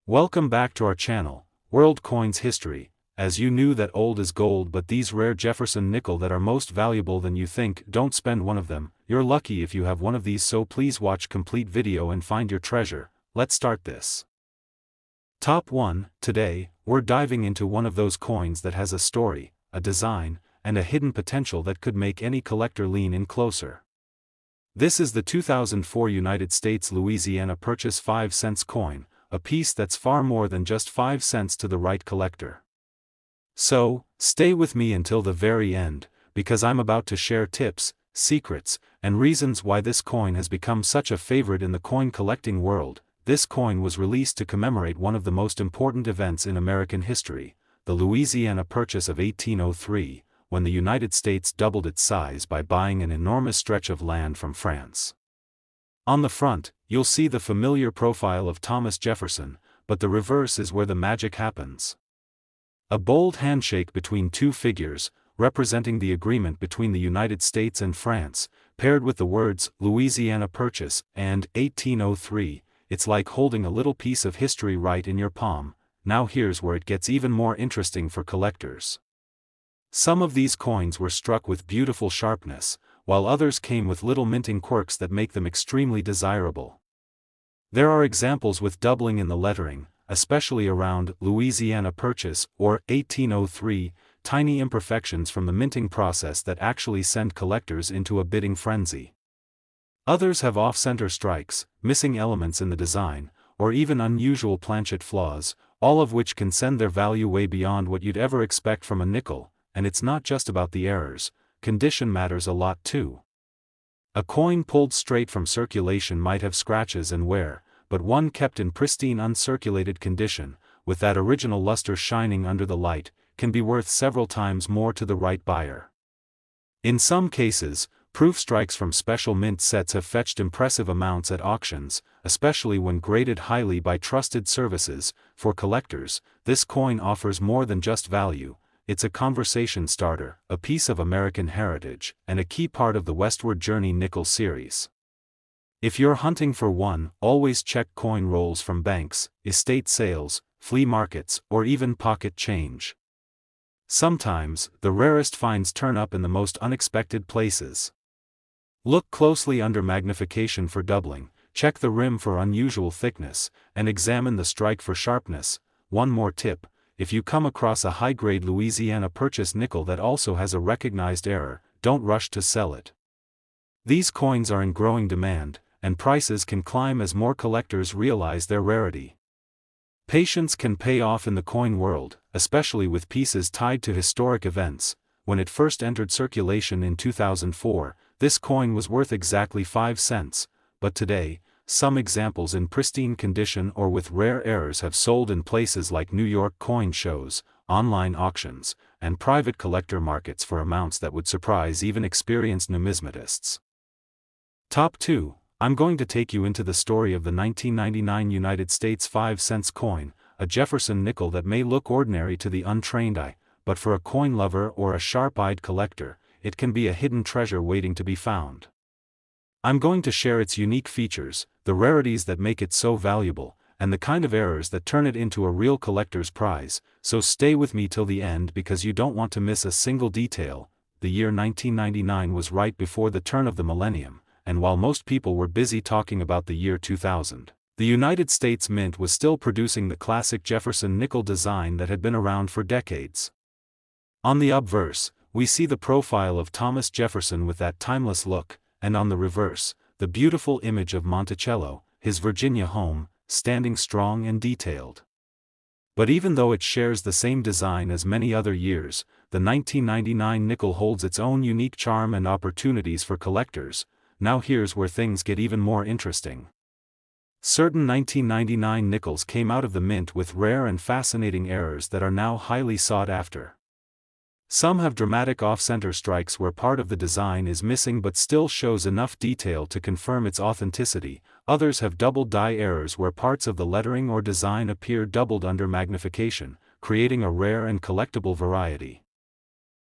Welcome back to our channel, World Coins History. As you knew that old is gold, but these rare Jefferson nickel that are most valuable than you think, don't spend one of them. You're lucky if you have one of these, so please watch complete video and find your treasure. Let's start this. Top 1. Today, we're diving into one of those coins that has a story, a design, and a hidden potential that could make any collector lean in closer. This is the 2004 United States Louisiana Purchase 5 cents coin, a piece that's far more than just 5 cents to the right collector. So, stay with me until the very end, because I'm about to share tips, secrets, and reasons why this coin has become such a favorite in the coin collecting world. This coin was released to commemorate one of the most important events in American history, the Louisiana Purchase of 1803, when the United States doubled its size by buying an enormous stretch of land from France. On the front, you'll see the familiar profile of Thomas Jefferson, but the reverse is where the magic happens. A bold handshake between two figures, representing the agreement between the United States and France, paired with the words Louisiana Purchase and 1803, it's like holding a little piece of history right in your palm. Now here's where it gets even more interesting for collectors. Some of these coins were struck with beautiful sharpness, while others came with little minting quirks that make them extremely desirable. There are examples with doubling in the lettering, especially around Louisiana Purchase or 1803, tiny imperfections from the minting process that actually send collectors into a bidding frenzy. Others have off-center strikes, missing elements in the design, or even unusual planchet flaws, all of which can send their value way beyond what you'd ever expect from a nickel. And it's not just about the errors, condition matters a lot too. A coin pulled straight from circulation might have scratches and wear, but one kept in pristine uncirculated condition, with that original luster shining under the light, can be worth several times more to the right buyer. In some cases, proof strikes from special mint sets have fetched impressive amounts at auctions, especially when graded highly by trusted services. For collectors, this coin offers more than just value. It's a conversation starter, a piece of American heritage, and a key part of the Westward Journey nickel series. If you're hunting for one, always check coin rolls from banks, estate sales, flea markets, or even pocket change. Sometimes, the rarest finds turn up in the most unexpected places. Look closely under magnification for doubling, check the rim for unusual thickness, and examine the strike for sharpness. One more tip: if you come across a high-grade Louisiana Purchase nickel that also has a recognized error, don't rush to sell it. These coins are in growing demand, and prices can climb as more collectors realize their rarity. Patience can pay off in the coin world, especially with pieces tied to historic events. When it first entered circulation in 2004, this coin was worth exactly 5 cents, but today, some examples in pristine condition or with rare errors have sold in places like New York coin shows, online auctions, and private collector markets for amounts that would surprise even experienced numismatists. Top 2. I'm going to take you into the story of the 1999 United States 5 cents coin, a Jefferson nickel that may look ordinary to the untrained eye, but for a coin lover or a sharp-eyed collector, it can be a hidden treasure waiting to be found. I'm going to share its unique features, the rarities that make it so valuable, and the kind of errors that turn it into a real collector's prize. So stay with me till the end because you don't want to miss a single detail. The year 1999 was right before the turn of the millennium, and while most people were busy talking about the year 2000, the United States Mint was still producing the classic Jefferson nickel design that had been around for decades. On the obverse, we see the profile of Thomas Jefferson with that timeless look, and on the reverse, the beautiful image of Monticello, his Virginia home, standing strong and detailed. But even though it shares the same design as many other years, the 1999 nickel holds its own unique charm and opportunities for collectors. Now here's where things get even more interesting. Certain 1999 nickels came out of the mint with rare and fascinating errors that are now highly sought after. Some have dramatic off-center strikes where part of the design is missing but still shows enough detail to confirm its authenticity. Others have double die errors where parts of the lettering or design appear doubled under magnification, creating a rare and collectible variety.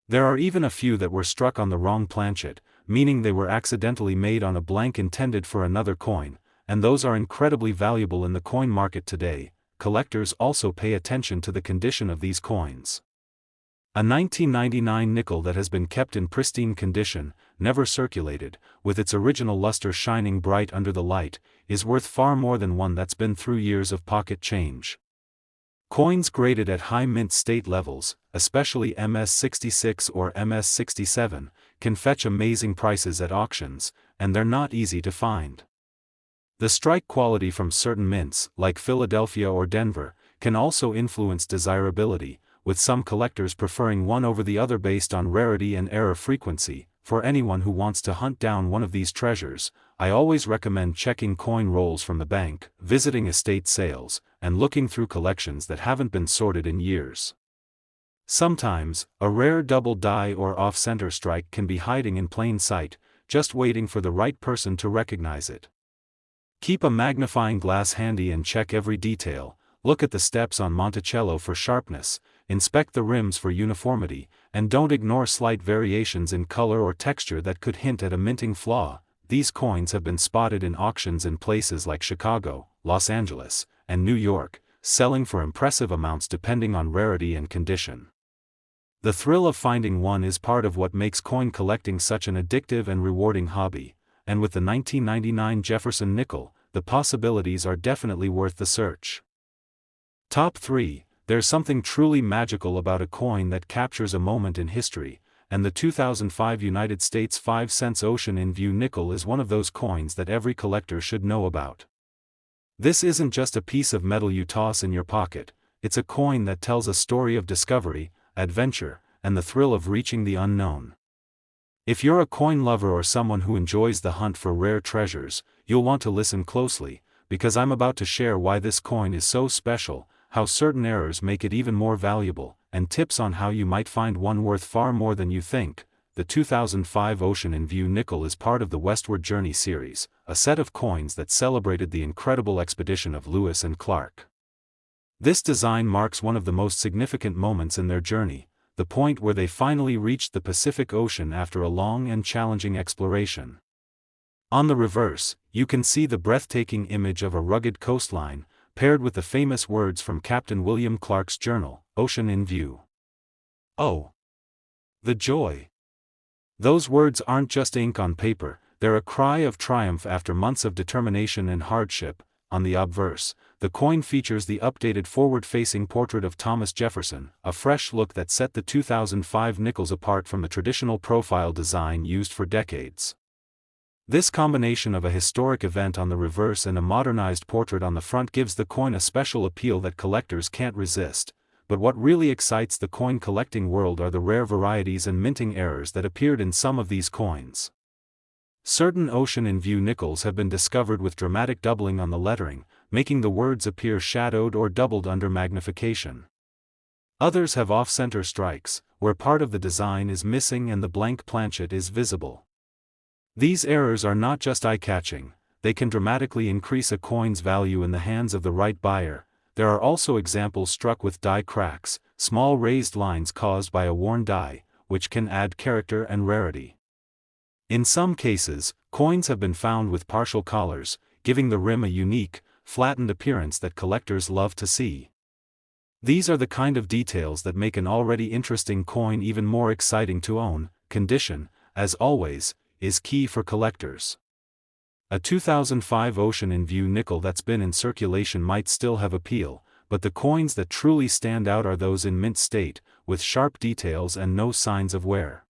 There are even a few that were struck on the wrong planchet, meaning they were accidentally made on a blank intended for another coin, and those are incredibly valuable in the coin market today. collectors also pay attention to the condition of these coins. A 1999 nickel that has been kept in pristine condition, never circulated, with its original luster shining bright under the light, is worth far more than one that's been through years of pocket change. Coins graded at high mint state levels, especially MS-66 or MS-67, can fetch amazing prices at auctions, and they're not easy to find. The strike quality from certain mints, like Philadelphia or Denver, can also influence desirability, with some collectors preferring one over the other based on rarity and error frequency. For anyone who wants to hunt down one of these treasures, I always recommend checking coin rolls from the bank, visiting estate sales, and looking through collections that haven't been sorted in years. Sometimes, a rare double die or off-center strike can be hiding in plain sight, just waiting for the right person to recognize it. Keep a magnifying glass handy and check every detail. Look at the steps on Monticello for sharpness, inspect the rims for uniformity, and don't ignore slight variations in color or texture that could hint at a minting flaw. These coins have been spotted in auctions in places like Chicago, Los Angeles, and New York, selling for impressive amounts depending on rarity and condition. The thrill of finding one is part of what makes coin collecting such an addictive and rewarding hobby, and with the 1999 Jefferson nickel, the possibilities are definitely worth the search. Top 3. There's something truly magical about a coin that captures a moment in history, and the 2005 United States 5-cent Ocean in View nickel is one of those coins that every collector should know about. This isn't just a piece of metal you toss in your pocket, it's a coin that tells a story of discovery, adventure, and the thrill of reaching the unknown. If you're a coin lover or someone who enjoys the hunt for rare treasures, you'll want to listen closely, because I'm about to share why this coin is so special, how certain errors make it even more valuable, and tips on how you might find one worth far more than you think. The 2005 Ocean in View nickel is part of the Westward Journey series, a set of coins that celebrated the incredible expedition of Lewis and Clark. This design marks one of the most significant moments in their journey, the point where they finally reached the Pacific Ocean after a long and challenging exploration. On the reverse, you can see the breathtaking image of a rugged coastline, paired with the famous words from Captain William Clark's journal, Ocean in View. Oh! The joy! Those words aren't just ink on paper, they're a cry of triumph after months of determination and hardship. On the obverse, the coin features the updated forward-facing portrait of Thomas Jefferson, a fresh look that set the 2005 nickels apart from the traditional profile design used for decades. This combination of a historic event on the reverse and a modernized portrait on the front gives the coin a special appeal that collectors can't resist. But what really excites the coin collecting world are the rare varieties and minting errors that appeared in some of these coins. Certain Ocean in View nickels have been discovered with dramatic doubling on the lettering, making the words appear shadowed or doubled under magnification. Others have off-center strikes, where part of the design is missing and the blank planchet is visible. These errors are not just eye-catching, they can dramatically increase a coin's value in the hands of the right buyer. There are also examples struck with die cracks, small raised lines caused by a worn die, which can add character and rarity. In some cases, coins have been found with partial collars, giving the rim a unique, flattened appearance that collectors love to see. These are the kind of details that make an already interesting coin even more exciting to own. Condition, as always, is key for collectors. A 2005 Ocean in View nickel that's been in circulation might still have appeal, but the coins that truly stand out are those in mint state, with sharp details and no signs of wear.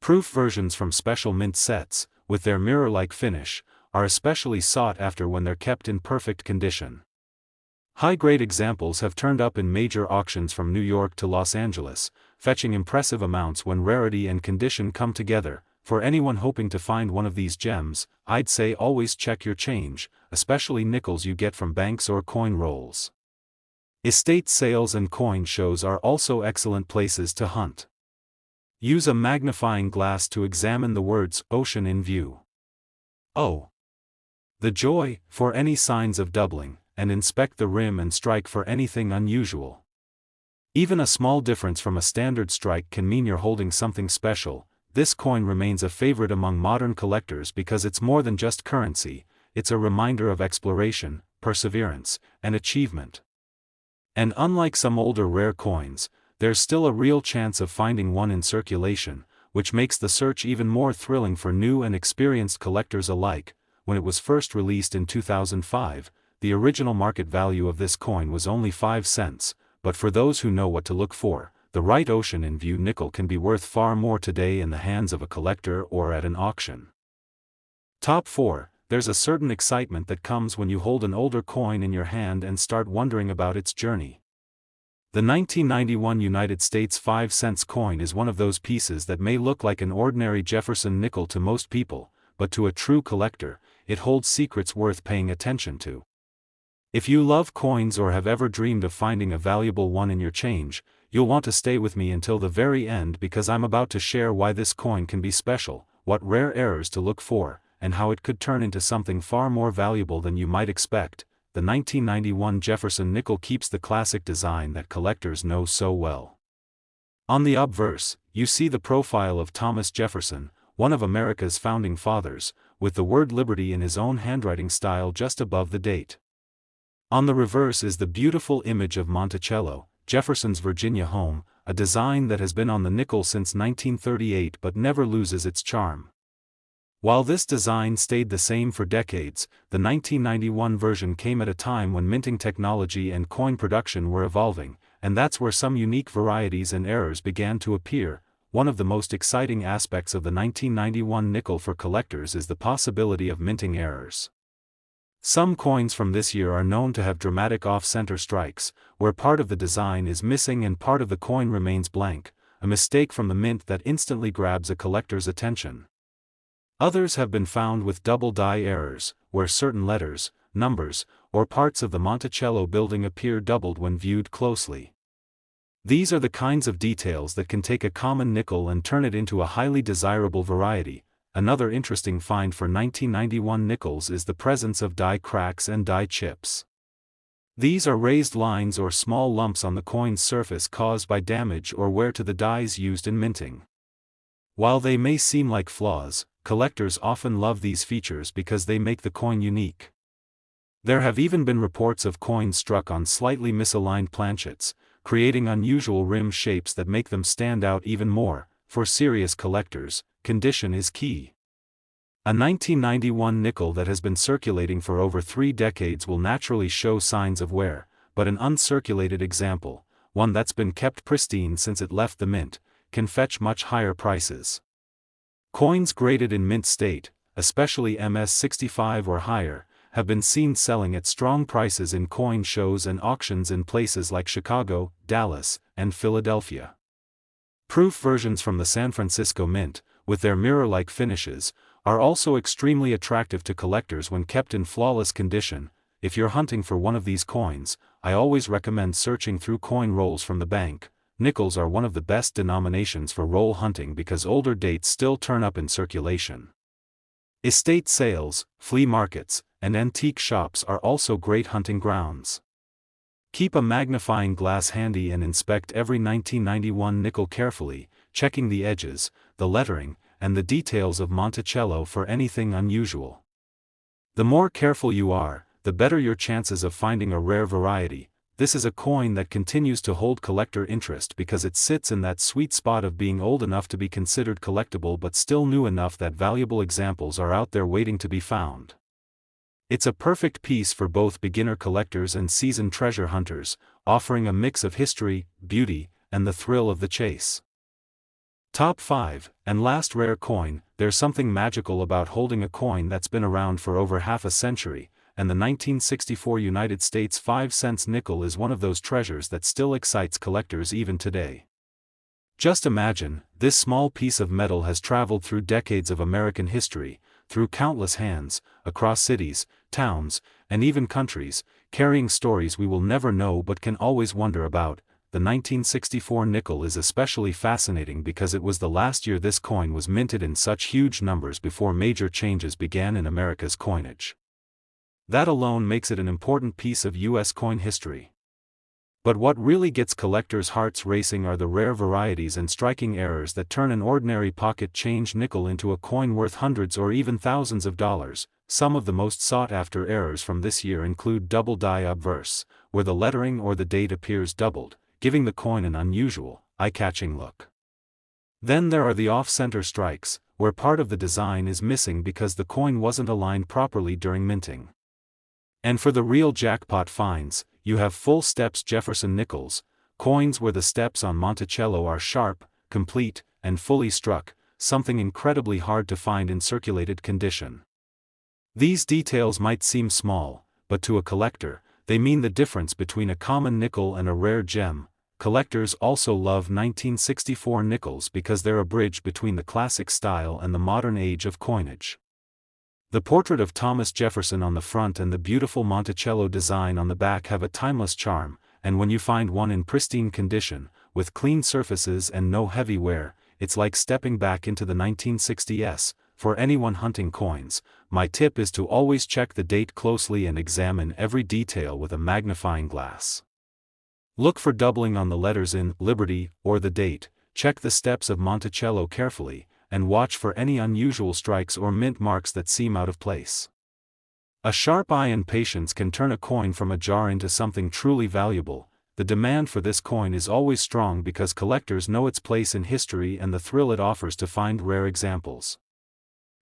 Proof versions from special mint sets, with their mirror-like finish, are especially sought after when they're kept in perfect condition. High-grade examples have turned up in major auctions from New York to Los Angeles, fetching impressive amounts when rarity and condition come together. For anyone hoping to find one of these gems, I'd say always check your change, especially nickels you get from banks or coin rolls. Estate sales and coin shows are also excellent places to hunt. Use a magnifying glass to examine the words Ocean in View. Oh! The joy, for any signs of doubling, and inspect the rim and strike for anything unusual. Even a small difference from a standard strike can mean you're holding something special. This coin remains a favorite among modern collectors because it's more than just currency, it's a reminder of exploration, perseverance, and achievement. And unlike some older rare coins, there's still a real chance of finding one in circulation, which makes the search even more thrilling for new and experienced collectors alike. When it was first released in 2005, the original market value of this coin was only 5 cents, but for those who know what to look for, the right ocean in view nickel can be worth far more today in the hands of a collector or at an auction. Top 4. There's a certain excitement that comes when you hold an older coin in your hand and start wondering about its journey. The 1991 United States 5 cents coin is one of those pieces that may look like an ordinary Jefferson nickel to most people, but to a true collector, it holds secrets worth paying attention to. If you love coins or have ever dreamed of finding a valuable one in your change, you'll want to stay with me until the very end because I'm about to share why this coin can be special, what rare errors to look for, and how it could turn into something far more valuable than you might expect. The 1991 Jefferson nickel keeps the classic design that collectors know so well. On the obverse, you see the profile of Thomas Jefferson, one of America's founding fathers, with the word liberty in his own handwriting style just above the date. On the reverse is the beautiful image of Monticello, Jefferson's Virginia home, a design that has been on the nickel since 1938 but never loses its charm. While this design stayed the same for decades, the 1991 version came at a time when minting technology and coin production were evolving, and that's where some unique varieties and errors began to appear. One of the most exciting aspects of the 1991 nickel for collectors is the possibility of minting errors. Some coins from this year are known to have dramatic off-center strikes, where part of the design is missing and part of the coin remains blank, a mistake from the mint that instantly grabs a collector's attention. Others have been found with double die errors, where certain letters, numbers, or parts of the Monticello building appear doubled when viewed closely. These are the kinds of details that can take a common nickel and turn it into a highly desirable variety. Another interesting find for 1991 nickels is the presence of die cracks and die chips. These are raised lines or small lumps on the coin's surface caused by damage or wear to the dies used in minting. While they may seem like flaws, collectors often love these features because they make the coin unique. There have even been reports of coins struck on slightly misaligned planchets, creating unusual rim shapes that make them stand out even more. For serious collectors, condition is key. A 1991 nickel that has been circulating for over 3 decades will naturally show signs of wear, but an uncirculated example, one that's been kept pristine since it left the mint, can fetch much higher prices. Coins graded in mint state, especially MS65 or higher, have been seen selling at strong prices in coin shows and auctions in places like Chicago, Dallas, and Philadelphia. Proof versions from the San Francisco Mint, with their mirror-like finishes, are also extremely attractive to collectors when kept in flawless condition. If you're hunting for one of these coins, I always recommend searching through coin rolls from the bank. Nickels are one of the best denominations for roll hunting because older dates still turn up in circulation. Estate sales, flea markets, and antique shops are also great hunting grounds. Keep a magnifying glass handy and inspect every 1991 nickel carefully, checking the edges, the lettering, and the details of Monticello for anything unusual. The more careful you are, the better your chances of finding a rare variety. This is a coin that continues to hold collector interest because it sits in that sweet spot of being old enough to be considered collectible but still new enough that valuable examples are out there waiting to be found. It's a perfect piece for both beginner collectors and seasoned treasure hunters, offering a mix of history, beauty, and the thrill of the chase. Top 5, and last rare coin. There's something magical about holding a coin that's been around for over half a century, and the 1964 United States 5 cents nickel is one of those treasures that still excites collectors even today. Just imagine, this small piece of metal has traveled through decades of American history, through countless hands, across cities, towns, and even countries, carrying stories we will never know but can always wonder about. The 1964 nickel is especially fascinating because it was the last year this coin was minted in such huge numbers before major changes began in America's coinage. That alone makes it an important piece of U.S. coin history. But what really gets collectors' hearts racing are the rare varieties and striking errors that turn an ordinary pocket change nickel into a coin worth hundreds or even thousands of dollars. Some of the most sought-after errors from this year include double die obverse, where the lettering or the date appears doubled, giving the coin an unusual, eye-catching look. Then there are the off-center strikes, where part of the design is missing because the coin wasn't aligned properly during minting. And for the real jackpot finds, you have full steps Jefferson nickels, coins where the steps on Monticello are sharp, complete, and fully struck, something incredibly hard to find in circulated condition. These details might seem small, but to a collector, they mean the difference between a common nickel and a rare gem. Collectors also love 1964 nickels because they're a bridge between the classic style and the modern age of coinage. The portrait of Thomas Jefferson on the front and the beautiful Monticello design on the back have a timeless charm, and when you find one in pristine condition, with clean surfaces and no heavy wear, it's like stepping back into the 1960s. For anyone hunting coins, my tip is to always check the date closely and examine every detail with a magnifying glass. Look for doubling on the letters in Liberty or the date, check the steps of Monticello carefully, and watch for any unusual strikes or mint marks that seem out of place. A sharp eye and patience can turn a coin from a jar into something truly valuable. The demand for this coin is always strong because collectors know its place in history and the thrill it offers to find rare examples.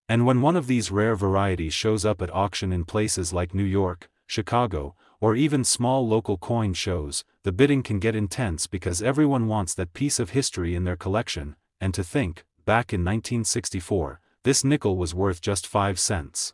And when one of these rare varieties shows up at auction in places like New York, Chicago, or even small local coin shows, the bidding can get intense because everyone wants that piece of history in their collection. And to think, back in 1964, this nickel was worth just 5 cents.